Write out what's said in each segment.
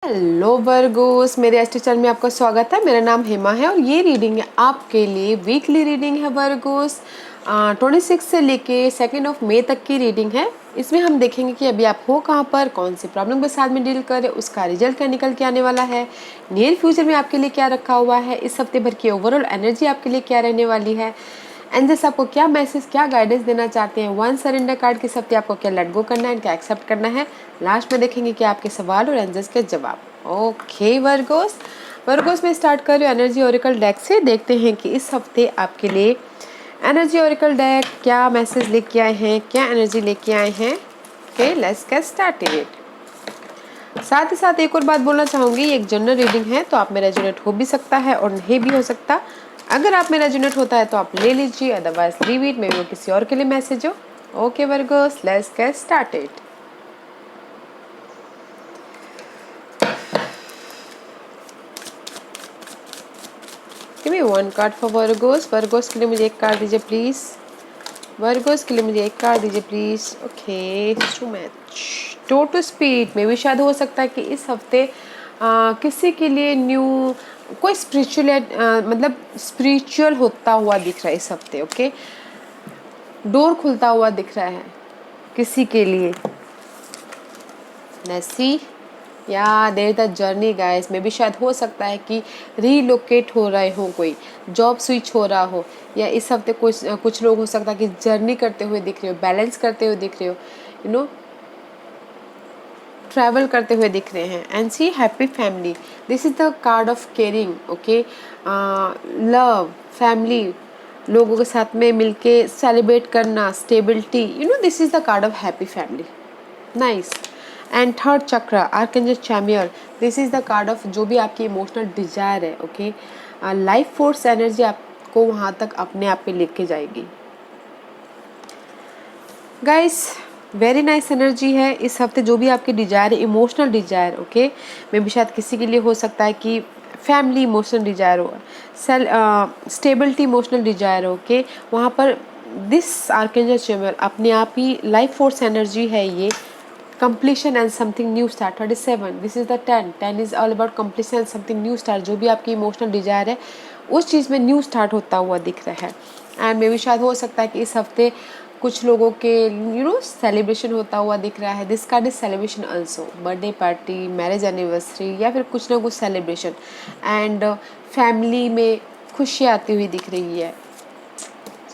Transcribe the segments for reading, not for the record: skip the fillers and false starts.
Hello Virgo's, मेरे astro channel में आपका स्वागत है। मेरा नाम हेमा है और ये रीडिंग है आपके लिए वीकली रीडिंग है वर्गोस। 26 से लेके 2 मई तक की रीडिंग है। इसमें हम देखेंगे कि अभी आप हो कहाँ पर, कौन सी प्रॉब्लम के साथ में डील कर रहे, उसका रिजल्ट क्या निकल के आने वाला है, नियर फ्यूचर में आपके लिए क्या रखा हुआ है, इस हफ्ते भर की ओवरऑल एनर्जी आपके लिए क्या रहने वाली है, एंजल्स आपको क्या मैसेज, क्या गाइडेंस देना चाहते हैं। वन सरेंडर कार्ड के हफ्ते आपको क्या लेट गो करना है, क्या एक्सेप्ट करना है। लास्ट में देखेंगे कि आपके सवाल और एंजल्स के जवाब। ओके वर्गोस में स्टार्ट कर रही हूँ एनर्जी ओरेकल डेक से। देखते हैं कि इस हफ्ते आपके लिए एनर्जी ओरेकल डेक क्या मैसेज लेके आए हैं, क्या एनर्जी लेके आए हैं। Okay, let's get started. साथ ही साथ एक और बात बोलना चाहूँगी, ये एक जनरल रीडिंग है तो आप में रेजोनेट हो भी सकता है और नहीं भी हो सकता। अगर आप में रेजोनेट होता है तो आप ले लीजिए, अदरवाइज लीव इट, मे वो किसी और के लिए मैसेज हो। Okay Virgo's, let's get started. Give me one card for Virgos. Virgo's के लिए मुझे एक कार्ड दीजिए प्लीज। वर्गोस के लिए मुझे एक कार्ड दीजिए please. Okay, to match to speed में भी शायद हो सकता है कि इस हफ्ते किसी के लिए न्यू कोई स्पिरिचुअल मतलब स्पिरिचुअल होता हुआ दिख रहा है इस हफ्ते। ओके, डोर खुलता हुआ दिख रहा है किसी के लिए। लेट्स सी, या देयर द जर्नी गाइस में भी शायद हो सकता है कि रीलोकेट हो रहे हो, कोई जॉब स्विच हो रहा हो, या इस हफ्ते कुछ लोग हो सकता है कि जर्नी करते हुए दिख रहे हो, बैलेंस करते हुए दिख रहे हो, यू नो ट्रैवल करते हुए दिख रहे हैं। And see happy family, this is the card of caring. Okay, love, family, लोगों के साथ में मिलके सेलिब्रेट करना, stability, this is the card of happy family. Nice. And third chakra archangel Chamuel, this is the card of जो भी आपकी emotional desire है। ओके, लाइफ फोर्स एनर्जी आपको वहाँ तक अपने आप पे लेके जाएगी गाइस। वेरी नाइस एनर्जी है इस हफ्ते। जो भी आपकी डिजायर है, इमोशनल डिजायर, ओके, मे भी शायद किसी के लिए हो सकता है कि फैमिली इमोशनल डिजायर हो, स्टेबिलिटी इमोशनल डिजायर हो। ओके, वहाँ पर दिस आर्कएंजल चैमियर अपने आप ही लाइफ फोर्स एनर्जी है ये। completion and something new start 37, this is the 10 is all about completion and something new start। जो भी आपकी इमोशनल डिजायर है उस चीज़ में न्यू स्टार्ट होता हुआ दिख रहा है। एंड मे भी शायद हो सकता है कि इस हफ्ते कुछ लोगों के सेलिब्रेशन होता हुआ दिख रहा है। This card is celebration also, birthday party, marriage anniversary, या फिर कुछ ना कुछ सेलिब्रेशन। एंड फैमिली में खुशी आती हुई दिख रही है,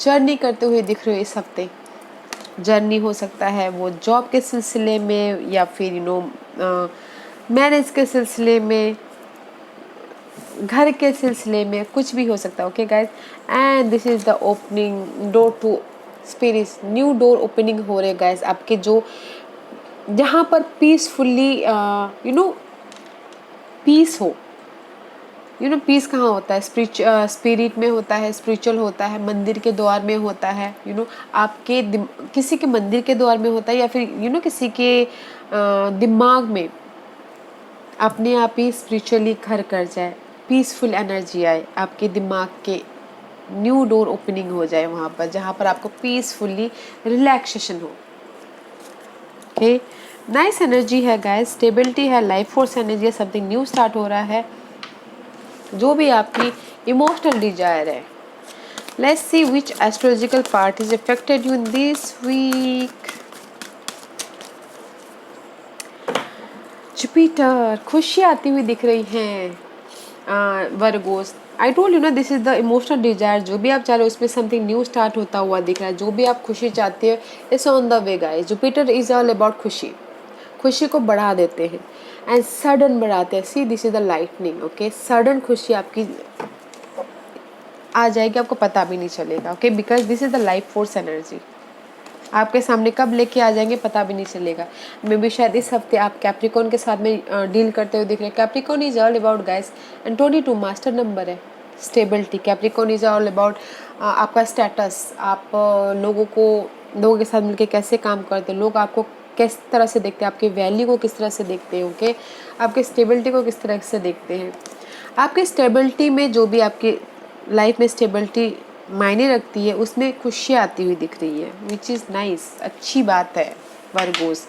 जर्नी करते हुए दिख रही है इस हफ्ते। जर्नी हो सकता है वो जॉब के सिलसिले में, या फिर मैरिज के सिलसिले में, घर के सिलसिले में, कुछ भी हो सकता है। Okay guys, and this is the opening door to spirits, new door opening हो रहे गाइज आपके, जो जहाँ पर पीसफुल्ली पीस हो। पीस कहाँ होता है? स्पिरिट में होता है, स्पिरिचुअल होता है, मंदिर के द्वार में होता है, आपके किसी के मंदिर के द्वार में होता है, या फिर किसी के दिमाग में अपने आप ही स्पिरिचुअली घर कर जाए, पीसफुल एनर्जी आए आपके दिमाग के, न्यू डोर ओपनिंग हो जाए वहाँ पर जहाँ पर आपको पीसफुली रिलैक्सेशन हो। ओके, नाइस एनर्जी है गाइस, स्टेबिलिटी है, लाइफ फोर्स एनर्जी है, समथिंग न्यू स्टार्ट हो रहा है। जो भी आपकी इमोशनल डिजायर है। Let's see which astrological part is affected you in this week. Jupiter, खुशी आती हुई दिख रही हैं वर्गोस। आई टोल्ड यू ना, this is the emotional desire. जो भी आप चाह रहे हो उसमें समथिंग न्यू स्टार्ट होता हुआ दिख रहा है। जो भी आप खुशी चाहते हो, it's on the way guys. Jupiter is all about खुशी, खुशी को बढ़ा देते हैं एंड सडन बढ़ाते हैं। See this is the lightning. Okay, sudden खुशी आपकी आ जाएगी, आपको पता भी नहीं चलेगा। Okay, because this is the life force energy. आपके सामने कब लेके आ जाएंगे पता भी नहीं चलेगा। मे बी शायद इस हफ्ते आप कैप्रिकॉन के साथ में डील करते हुए दिख रहे हैं। Capricorn is all about guys, and 22 master number है, stability. Capricorn is all about आपका स्टेटस, आप लोगों के साथ मिलकर कैसे काम करते हैं, लोग आपको किस तरह से देखते हैं, आपके वैल्यू को किस तरह से देखते हैं। ओके, आपके स्टेबिलिटी को किस तरह से देखते हैं। आपके स्टेबिलिटी में जो भी आपकी लाइफ में स्टेबिलिटी मायने रखती है उसमें खुशियाँ आती हुई दिख रही है, विच इज़ नाइस, अच्छी बात है वर्गोस।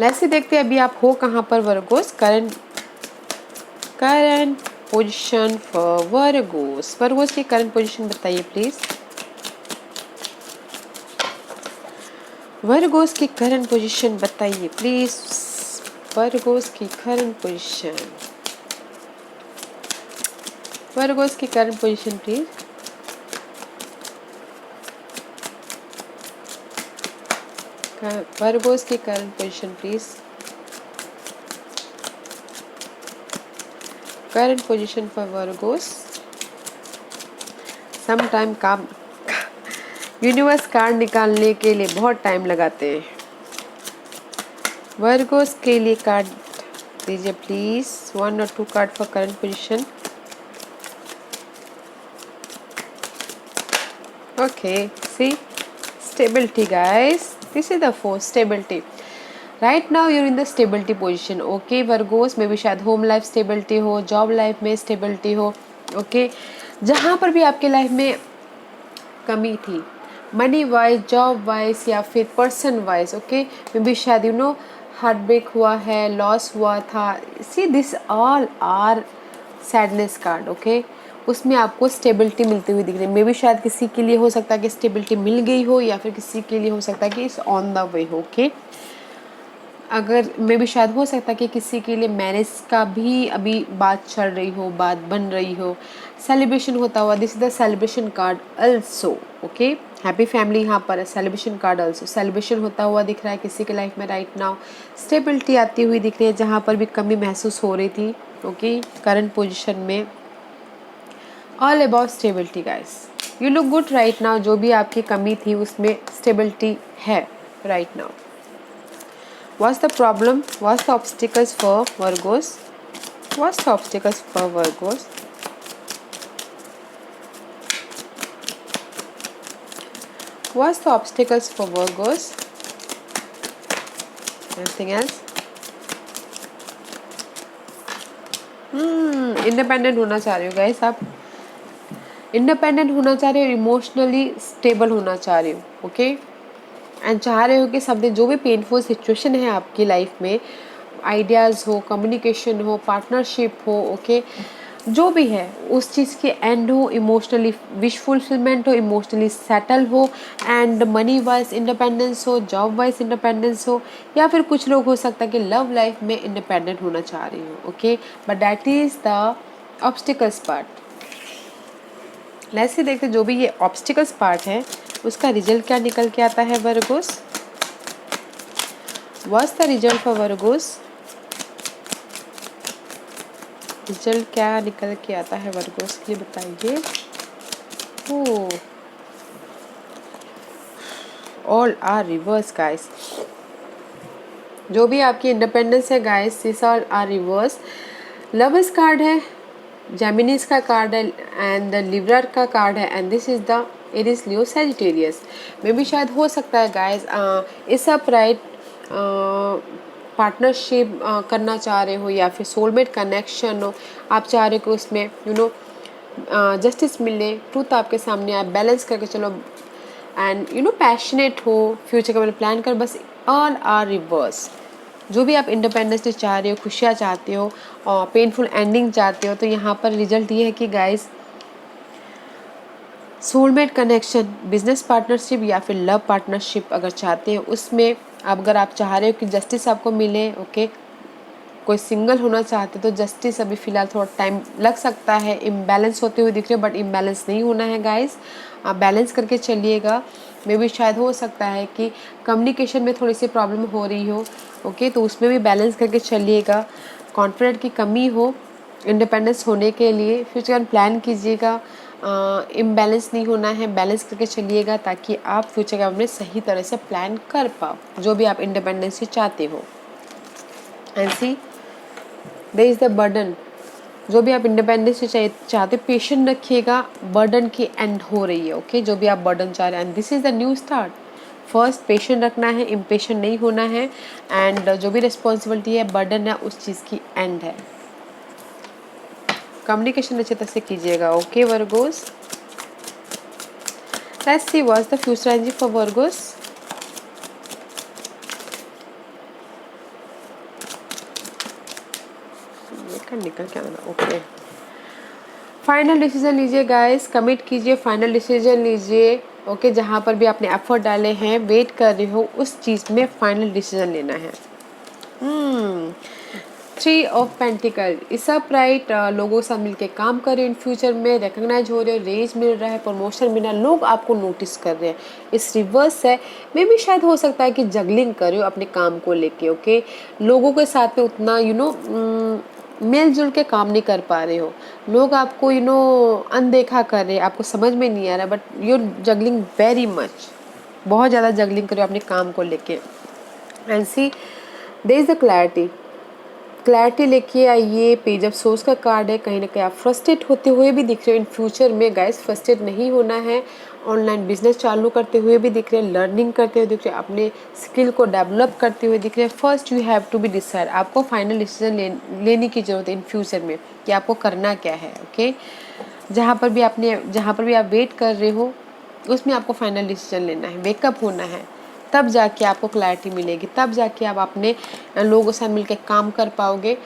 ऐसे देखते हैं अभी आप हो कहाँ पर Virgos. Current position for Virgos. Virgos की करंट पोजीशन बताइए प्लीज। वर्गोस की करंट पोजीशन बताइए प्लीज। वर्गोस की करंट पोजीशन। वर्गोस की करंट पोजीशन प्लीज। वर्गोस की current position please. Current position for Virgos. Some time काम यूनिवर्स कार्ड निकालने के लिए बहुत टाइम लगाते हैं। वर्गोस के लिए कार्ड दीजिए प्लीज। 1 और 2 card for current position. Okay, see stability guys, this is the fourth stability. Right now you're in the stability position. Okay Virgos, में भी शायद होम लाइफ स्टेबिलिटी हो, जॉब लाइफ में स्टेबिलिटी हो। ओके जहाँ पर भी आपके लाइफ में कमी थी, मनी वाइज, जॉब वाइज या फिर पर्सन वाइज, ओके में भी शायद यू नो हार्ट ब्रेक हुआ है, लॉस हुआ था। See this all are sadness card. Okay उसमें आपको स्टेबिलिटी मिलती हुई दिख रही है। मे भी शायद किसी के लिए हो सकता है कि स्टेबिलिटी मिल गई हो, या फिर किसी के लिए हो सकता है कि इट्स ऑन द वे हो। ओके अगर मे भी शायद हो सकता है कि किसी के लिए मैरिज का भी अभी बात चल रही हो, बात बन रही हो, सेलिब्रेशन होता हुआ। This is the celebration card also. Okay happy family यहाँ पर है। सेलिब्रेशन कार्ड अल्सो, सेलिब्रेशन होता हुआ दिख रहा है किसी के लाइफ में राइट नाउ। स्टेबिलिटी आती हुई दिख रही है जहाँ पर भी कमी महसूस हो रही थी। ओके करंट पोजिशन में all about stability guys. You look good right now. जो भी आपकी कमी थी उसमें स्टेबिलिटी है right now. What's the problem? What's the obstacles for Virgos? What's the obstacles for Virgos? What's the obstacles for Virgos? Anything else? Independent होना चाह रहे हो गाइस आप। इंडिपेंडेंट होना चाह रहे हो, इमोशनली स्टेबल होना चाह रहे हो। ओके एंड चाह रहे हो कि सब जो भी पेनफुल सिचुएशन है आपकी लाइफ में, आइडियाज़ हो, कम्युनिकेशन हो, पार्टनरशिप हो, ओके जो भी है उस चीज़ की एंड हो, इमोशनली विश फुलफिलमेंट हो, इमोशनली सेटल हो, एंड मनी वाइज इंडिपेंडेंस हो, जॉब वाइज इंडिपेंडेंस हो, या फिर कुछ लोग हो सकता है कि लव लाइफ में इंडिपेंडेंट होना चाह रही हो। Okay but that is the obstacles part. ऐसे देखते जो भी ये ऑब्स्टिकल्स पार्ट है उसका रिजल्ट क्या निकल के आता है Virgos. What's the result for Virgos. Result क्या निकल के आता है वर्गोस के लिए बताइए। Oh all are reverse guys. जो भी आपकी इंडिपेंडेंस है guys this all are reverse. Lovers card है, जेमिनीज का कार्ड है, एंड लिब्रा का कार्ड है, and this is the Aries Leo Sagittarius. में भी शायद हो सकता है गाइस इस अपराइट पार्टनरशिप करना चाह रहे हो, या फिर सोलमेट कनेक्शन हो। आप चाह रहे हो कि उसमें यू नो जस्टिस मिले, ट्रूथ आपके सामने आए, बैलेंस करके चलो, एंड यू नो पैशनेट हो, फ्यूचर का मैंने प्लान कर। बस ऑल आर रिवर्स। जो भी आप इंडिपेंडेंस चाह रहे हो, खुशियाँ चाहते हो और पेनफुल एंडिंग चाहते हो, तो यहाँ पर रिजल्ट ये है कि guys soulmate connection, business partnership या फिर लव पार्टनरशिप अगर चाहते हो उसमें अगर आप चाह रहे हो कि जस्टिस आपको मिले, ओके कोई सिंगल होना चाहते तो जस्टिस अभी फ़िलहाल थोड़ा टाइम लग सकता है। इम्बैलेंस होते हुए दिख रहे हो बट इम्बैलेंस नहीं होना है गाइस, आप बैलेंस करके चलिएगा। मे भी शायद हो सकता है कि कम्युनिकेशन में थोड़ी सी प्रॉब्लम हो रही हो, ओके तो उसमें भी बैलेंस करके चलिएगा। कॉन्फिडेंट की कमी हो इंडिपेंडेंस होने के लिए, फ्यूचर प्लान कीजिएगा। इम्बैलेंस नहीं होना है, बैलेंस करके चलिएगा ताकि आप फ्यूचर का में सही तरह से प्लान कर पाओ जो भी आप इंडिपेंडेंस से चाहते हो। And see there is the burden. जो भी आप इंडिपेंडेंस से चाहते पेशेंट रखिएगा, बर्डन की एंड हो रही है। ओके जो भी आप बर्डन चाह रहे हैं, and this is the new start. First patient रखना है, इम्पेशेंट नहीं होना है, एंड जो भी रिस्पॉन्सिबिलिटी है, बर्डन है, उस चीज़ की एंड है। कम्युनिकेशन अच्छे तरह से कीजिएगा। Okay Virgo's let's see what's the future energy for Virgo's. निकल के आना। ओके, फाइनल डिसीजन लीजिए गाइस, कमिट कीजिए, फाइनल डिसीजन लीजिए। ओके, जहाँ पर भी आपने एफर्ट डाले हैं, वेट कर रहे हो, उस चीज़ में फाइनल डिसीजन लेना है। 3 ऑफ पेंटिकल, इस सब राइट, लोगों के साथ मिलके काम कर रहे हो, इन फ्यूचर में रिकग्नाइज हो रहे हो, रेज मिल रहा है, प्रमोशन मिल रहा है, लोग आपको नोटिस कर रहे हैं। इस रिवर्स है, मे भी शायद हो सकता है कि जगलिंग कर रहे हो अपने काम को लेके। ओके, लोगों के साथ में उतना मिलजुल के काम नहीं कर पा रहे हो, लोग आपको अनदेखा कर रहे हैं, आपको समझ में नहीं आ रहा, but you juggling very much, बहुत ज़्यादा जगलिंग कर रहे हो अपने काम को लेके। And see there is the clarity लेके आइए। पेज ऑफ सोर्स का कार्ड है, कहीं ना कहीं आप फ्रस्ट्रेट होते हुए भी दिख रहे हो इन फ्यूचर में गाइस, फ्रस्ट्रेट नहीं होना है। ऑनलाइन बिजनेस चालू करते हुए भी दिख रहे हैं, लर्निंग करते हुए दिख रहे हैं, अपने स्किल को डेवलप करते हुए दिख रहे हैं। First you have to be decide, आपको फाइनल डिसीजन लेने की जरूरत है इन फ्यूचर में कि आपको करना क्या है। ओके, जहाँ पर भी आप वेट कर रहे हो, उसमें आपको फाइनल डिसीजन लेना है, वेकअप होना है, तब जाके आपको क्लैरिटी मिलेगी, तब जाके आप अपने लोगों से मिलकर काम कर पाओगे,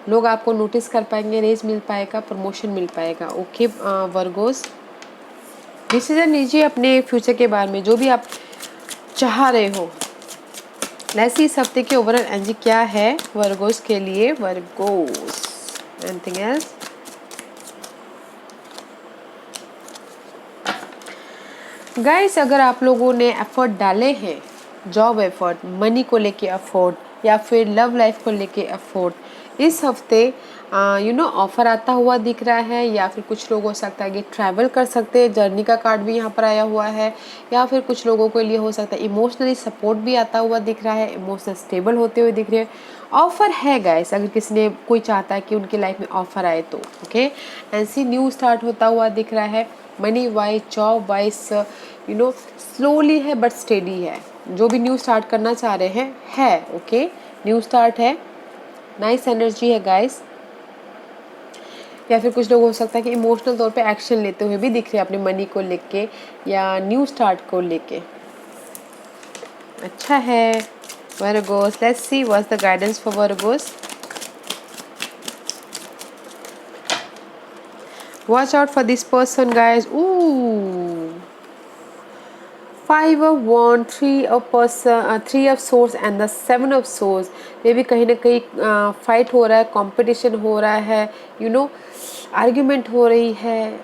लोग आपको नोटिस कर पाएंगे, रेज मिल पाएगा, प्रमोशन मिल पाएगा। ओके वर्गोस, डिसीजन लीजिए अपने फ्यूचर के बारे में, जो भी आप चाह रहे हो। लेट्स सी इस हफ्ते के ओवरऑल एनर्जी क्या है वर्गोस के लिए। Virgo's, anything else? गाइस, अगर आप लोगों ने एफर्ट डाले हैं, जॉब एफर्ट, मनी को लेके एफर्ट, या फिर लव लाइफ को लेके एफर्ट, इस हफ्ते ऑफर आता हुआ दिख रहा है, या फिर कुछ लोग हो सकता है कि ट्रैवल कर सकते हैं, जर्नी का कार्ड भी यहाँ पर आया हुआ है, या फिर कुछ लोगों के लिए हो सकता है इमोशनली सपोर्ट भी आता हुआ दिख रहा है, इमोशनल स्टेबल होते हुए दिख रहे हैं। ऑफर है गाइस, अगर किसी ने कोई चाहता है कि उनकी लाइफ में ऑफर आए तो। Okay, and see new start होता हुआ दिख रहा है, money wise, job wise, slowly है बट स्टेडी है। जो भी न्यू स्टार्ट करना चाह रहे हैं है, ओके, न्यू स्टार्ट है, नाइस एनर्जी है गाइस। या फिर कुछ लोग हो सकता है कि इमोशनल तौर पे एक्शन लेते हुए भी दिख रहे हैं अपने मनी को लेके या न्यू स्टार्ट को लेके। अच्छा है Virgo's, let's see what's the guidance for Virgo's. Watch out for this person guys. 5 of Wands, 3 of Swords and the 7 of Swords। ये भी कहीं ना कहीं फाइट हो रहा है, कंपटीशन हो रहा है, आर्ग्यूमेंट हो रही है,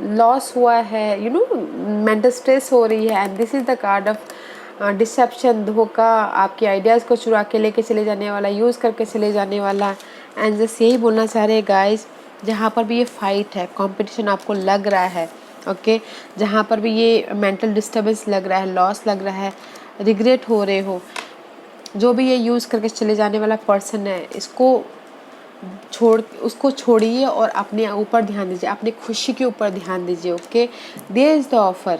लॉस हुआ है, मेंटल स्ट्रेस हो रही है। And this is the card of deception, धोखा, आपके आइडियाज़ को चुरा के लेके चले जाने वाला, यूज़ करके चले जाने वाला। एंड जस्ट यही बोलना चाह रहे हैं गाइज, जहाँ पर भी ये फाइट है, कंपटीशन आपको लग रहा है, ओके, जहाँ पर भी ये मेंटल डिस्टर्बेंस लग रहा है, लॉस लग रहा है, रिग्रेट हो रहे हो, जो भी ये यूज़ करके चले जाने वाला पर्सन है, उसको छोड़िए और अपने ऊपर ध्यान दीजिए, अपनी खुशी के ऊपर ध्यान दीजिए। Okay, there is the offer.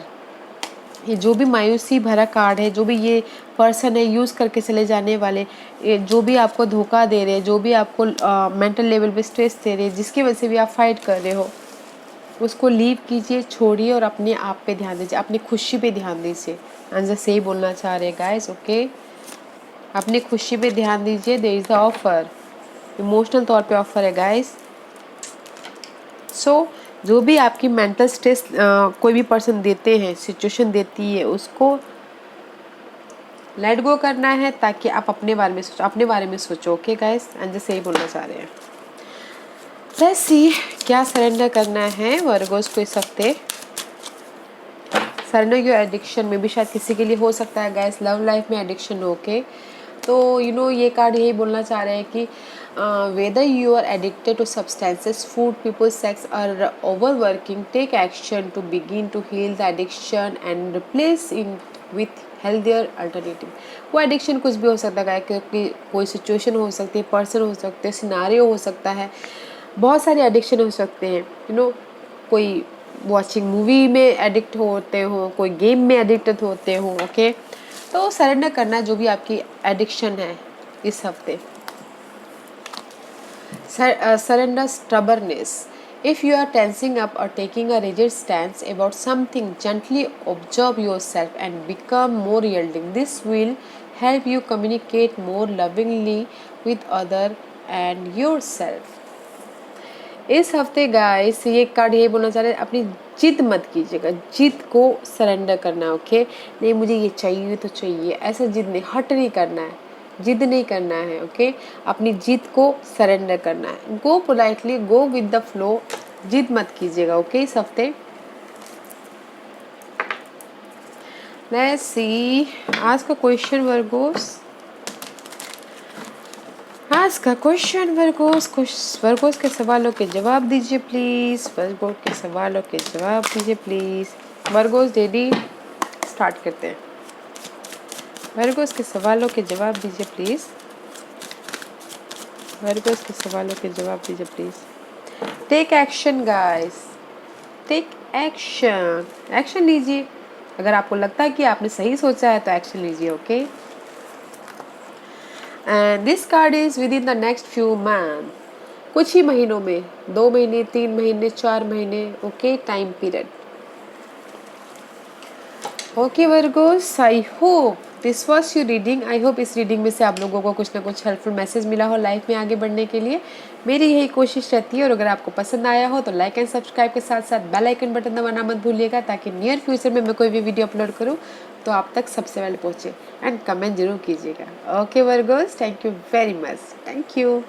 ये जो भी मायूसी भरा कार्ड है, जो भी ये पर्सन है यूज़ करके चले जाने वाले, जो भी आपको धोखा दे रहे हैं, जो भी आपको मेंटल लेवल पे स्ट्रेस दे रहे हैं, जिसकी वजह से भी आप फाइट कर रहे हो, उसको लीव कीजिए, छोड़िए और अपने आप पे ध्यान दीजिए, अपनी खुशी पे ध्यान दीजिए। आंसर सही बोलना चाह रहे गाइस। ओके, अपनी खुशी पे ध्यान दीजिए। There is the offer, emotional तौर पे ऑफर है गाइस। सो जो भी आपकी मेंटल स्ट्रेस कोई भी पर्सन देते हैं, सिचुएशन देती है, उसको लेट गो करना है ताकि आप अपने बारे में सोचो। ओके गाइस, अंजय सही बोलना चाह रहे हैं। लेट्स सी क्या सरेंडर करना है वर्गोस को इस हफ्ते। सरेंडर योर एडिक्शन में भी शायद किसी के लिए हो सकता है गाइस, लव लाइफ में एडिक्शन हो के, तो ये कार्ड यही बोलना चाह रहे हैं कि whether you are addicted to substances, food, people, sex or overworking, take action to begin to heal the addiction and replace it with healthier alternative। वो एडिक्शन कुछ भी हो सकता है, क्योंकि कोई सिचुएशन हो सकती है, पर्सन हो सकते हैं, सिनारियो हो सकता है, बहुत सारे एडिक्शन हो सकते हैं। कोई वॉचिंग मूवी में एडिक्ट होते हो, कोई गेम में एडिक्टेड होते हो। ओके, तो सरेंडर करना जो भी आपकी एडिक्शन है इस हफ्ते। Surrender stubbornness. If you are tensing up or taking a rigid stance about something, gently observe yourself and become more yielding. This will help you communicate more lovingly with other and yourself. इस हफ्ते guys ये card ये बोलना चाह रहे हैं, अपनी जिद मत कीजिएगा, जिद को सरेंडर करना है। ओके, नहीं मुझे ये चाहिए तो चाहिए, ऐसा जिद नहीं, हट नहीं करना है, जिद नहीं करना है। ओके, अपनी जिद को सरेंडर करना है। Go politely, go with the flow, जिद मत कीजिएगा। ओके, इस हफ्ते लेट्स सी आज का क्वेश्चन वर्गोस, आज का क्वेश्चन वर्गोस के सवालों के जवाब दीजिए प्लीज, वर्गोस के सवालों के जवाब दीजिए प्लीज। वर्गोस डेडी स्टार्ट करते हैं। वर्गोस के सवालों के जवाब दीजिए प्लीज, वर्गोस के सवालों के जवाब दीजिए please. Take action guys, take action, action लीजिए। अगर आपको लगता है कि आपने सही सोचा है तो एक्शन लीजिए। Okay, and this card is with in the next few month, कुछ ही महीनों में, 2 महीने, 3 महीने, 4 महीने। Okay, time period. Okay Virgo's, I hope this was your reading. I hope इस रीडिंग में से आप लोगों को कुछ ना कुछ हेल्पफुल मैसेज मिला हो लाइफ में आगे बढ़ने के लिए। मेरी यही कोशिश रहती है, और अगर आपको पसंद आया हो तो लाइक एंड सब्सक्राइब के साथ साथ बेल आइकन बटन दबाना मत भूलिएगा, ताकि नियर फ्यूचर में मैं कोई भी वीडियो अपलोड करूँ तो आप तक सबसे पहले पहुँचे। एंड कमेंट जरूर कीजिएगा। Okay Virgo's, thank you very much, thank you.